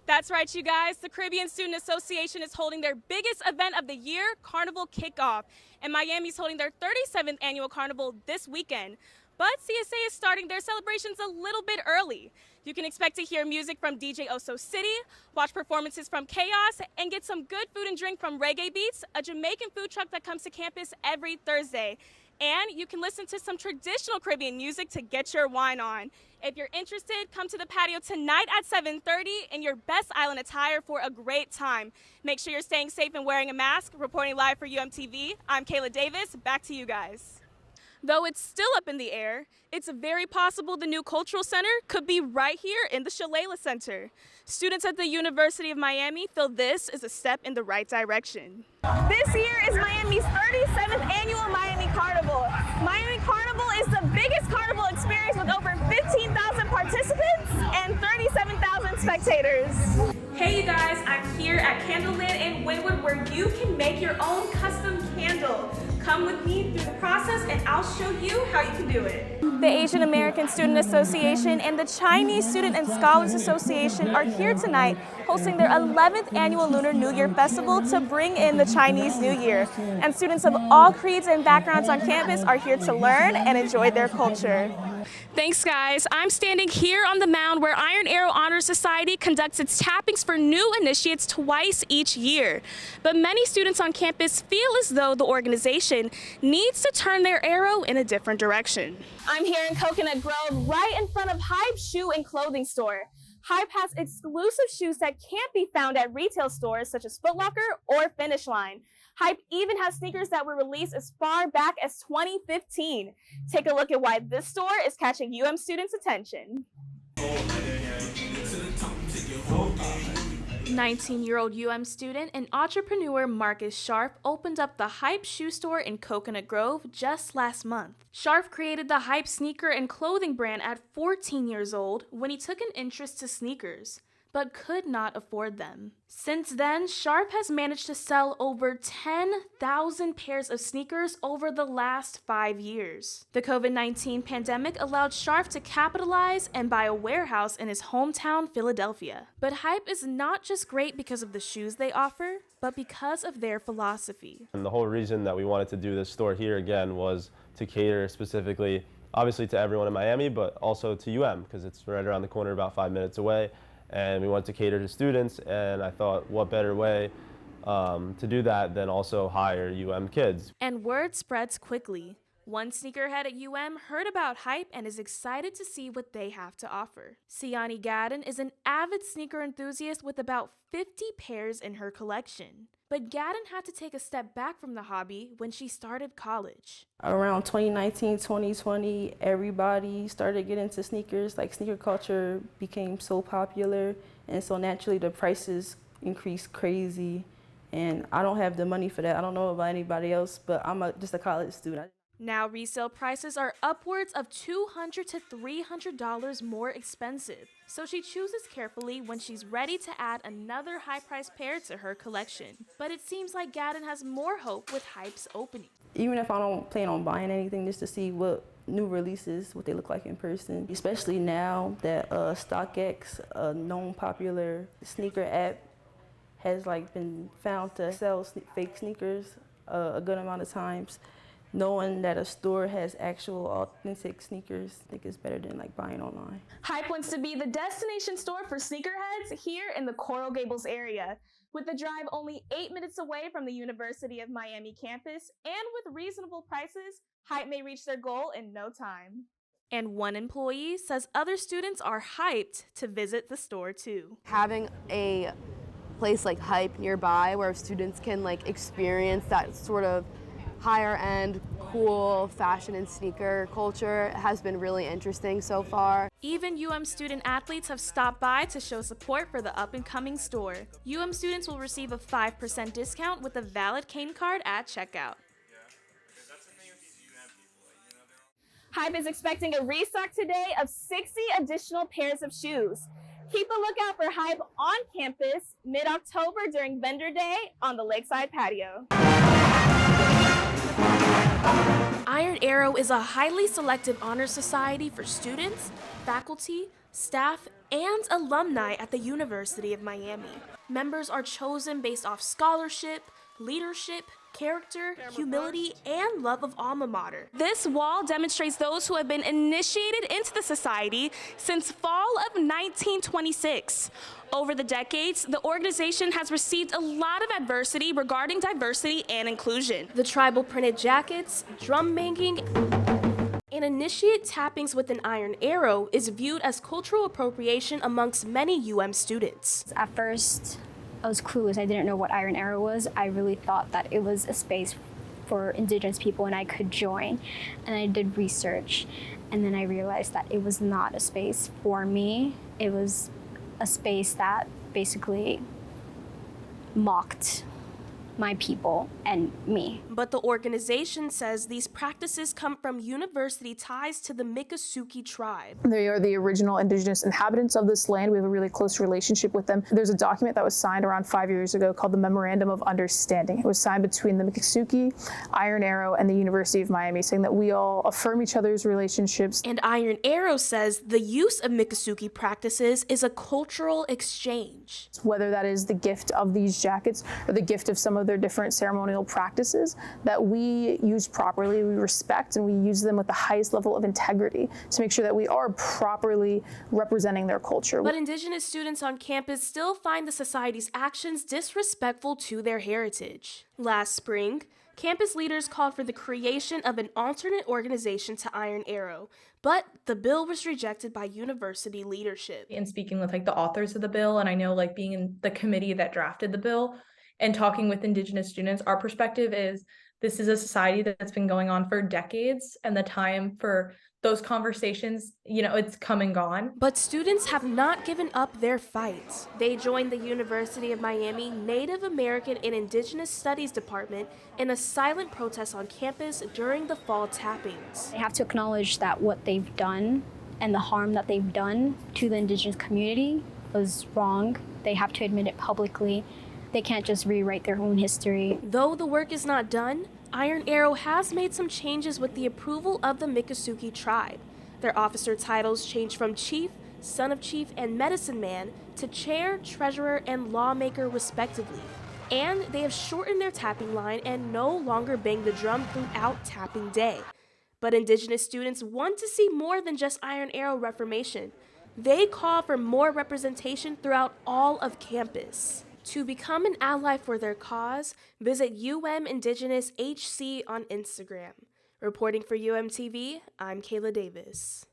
That's right, you guys. The Caribbean Student Association is holding their biggest event of the year, Carnival Kickoff. And Miami's holding their 37th annual carnival this weekend. But CSA is starting their celebrations a little bit early. You can expect to hear music from DJ Oso City, watch performances from Chaos, and get some good food and drink from Reggae Beats, a Jamaican food truck that comes to campus every Thursday. And you can listen to some traditional Caribbean music to get your wine on. If you're interested, come to the patio tonight at 7:30 in your best island attire for a great time. Make sure you're staying safe and wearing a mask. Reporting live for UMTV, I'm Kayla Davis. Back to you guys. Though it's still up in the air, it's very possible the new cultural center could be right here in the Shalala Center. Students at the University of Miami feel this is a step in the right direction. This year is Miami's 37th annual Miami Carnival. Miami Carnival is the biggest carnival experience with over 15,000 participants and 37,000 spectators. Hey you guys, I'm here at Candleland in Wynwood where you can make your own custom candle. Come with me through the process and I'll show you how you can do it. The Asian American Student Association and the Chinese Student and Scholars Association are here tonight hosting their 11th annual Lunar New Year Festival to bring in the Chinese New Year. And students of all creeds and backgrounds on campus are here to learn and enjoy their culture. Thanks guys. I'm standing here on the mound where Iron Arrow Honor Society conducts its tappings for new initiates twice each year. But many students on campus feel as though the organization needs to turn their arrow in a different direction. I'm here in Coconut Grove right in front of Hype Shoe and Clothing Store. Hype has exclusive shoes that can't be found at retail stores such as Foot Locker or Finish Line. Hype even has sneakers that were released as far back as 2015. Take a look at why this store is catching UM students' attention. 19-year-old UM student and entrepreneur Marcus Scharf opened up the Hype shoe store in Coconut Grove just last month. Scharf created the Hype sneaker and clothing brand at 14 years old when he took an interest to sneakers, but could not afford them. Since then, Scharf has managed to sell over 10,000 pairs of sneakers over the last 5 years. The COVID-19 pandemic allowed Scharf to capitalize and buy a warehouse in his hometown, Philadelphia. But Hype is not just great because of the shoes they offer, but because of their philosophy. And the whole reason that we wanted to do this store here again was to cater specifically, obviously to everyone in Miami, but also to UM, because it's right around the corner, about 5 minutes away. And we wanted to cater to students, and I thought what better way to do that than also hire UM kids. And word spreads quickly. One sneakerhead at UM heard about Hype and is excited to see what they have to offer. Siani Gadden is an avid sneaker enthusiast with about 50 pairs in her collection. But Gadden had to take a step back from the hobby when she started college. Around 2019, 2020, everybody started getting into sneakers. Like sneaker culture became so popular, and so naturally the prices increased crazy. And I don't have the money for that. I don't know about anybody else, but I'm just a college student. Now resale prices are upwards of $200 to $300 more expensive, so she chooses carefully when she's ready to add another high-priced pair to her collection. But it seems like Gadden has more hope with Hype's opening. Even if I don't plan on buying anything, just to see what new releases, what they look like in person, especially now that StockX, a known popular sneaker app, has been found to sell fake sneakers a good amount of times. Knowing that a store has actual authentic sneakers, I think is better than buying online. Hype wants to be the destination store for sneakerheads here in the Coral Gables area. With the drive only 8 minutes away from the University of Miami campus and with reasonable prices, Hype may reach their goal in no time. And one employee says other students are hyped to visit the store too. Having a place like Hype nearby where students can experience that sort of higher end, cool fashion and sneaker culture has been really interesting so far. Even UM student athletes have stopped by to show support for the up-and-coming store. UM students will receive a 5% discount with a valid Cane card at checkout. Hype is expecting a restock today of 60 additional pairs of shoes. Keep a lookout for Hype on campus mid-October during Vendor Day on the Lakeside Patio. Iron Arrow is a highly selective honor society for students, faculty, staff, and alumni at the University of Miami. Members are chosen based off scholarship, leadership, character, humility, and love of alma mater. This wall demonstrates those who have been initiated into the society since fall of 1926. Over the decades, the organization has received a lot of adversity regarding diversity and inclusion. The tribal printed jackets, drum banging, and initiate tappings with an iron arrow is viewed as cultural appropriation amongst many students. At first, I was clueless. I didn't know what Iron Arrow was. I really thought that it was a space for Indigenous people and I could join. And I did research, and then I realized that it was not a space for me. It was a space that basically mocked my people and me. But the organization says these practices come from university ties to the Miccosukee tribe. They are the original indigenous inhabitants of this land. We have a really close relationship with them. There's a document that was signed around 5 years ago called the Memorandum of Understanding. It was signed between the Miccosukee, Iron Arrow, and the University of Miami, saying that we all affirm each other's relationships. And Iron Arrow says the use of Miccosukee practices is a cultural exchange. Whether that is the gift of these jackets or the gift of some of their different ceremonial practices that we use properly, we respect, and we use them with the highest level of integrity to make sure that we are properly representing their culture. But Indigenous students on campus still find the society's actions disrespectful to their heritage. Last spring, campus leaders called for the creation of an alternate organization to Iron Arrow, but the bill was rejected by university leadership. In speaking with the authors of the bill, and I know being in the committee that drafted the bill and talking with Indigenous students, our perspective is this is a society that's been going on for decades, and the time for those conversations, it's come and gone. But students have not given up their fight. They joined the University of Miami Native American and Indigenous Studies Department in a silent protest on campus during the fall tappings. They have to acknowledge that what they've done and the harm that they've done to the Indigenous community was wrong. They have to admit it publicly. They can't just rewrite their own history. Though the work is not done, Iron Arrow has made some changes with the approval of the Miccosukee tribe. Their officer titles changed from chief, son of chief, and medicine man to chair, treasurer, and lawmaker respectively. And they have shortened their tapping line and no longer bang the drum throughout tapping day. But Indigenous students want to see more than just Iron Arrow reformation. They call for more representation throughout all of campus. To become an ally for their cause, visit Indigenous HC on Instagram. Reporting for UMTV, I'm Kayla Davis.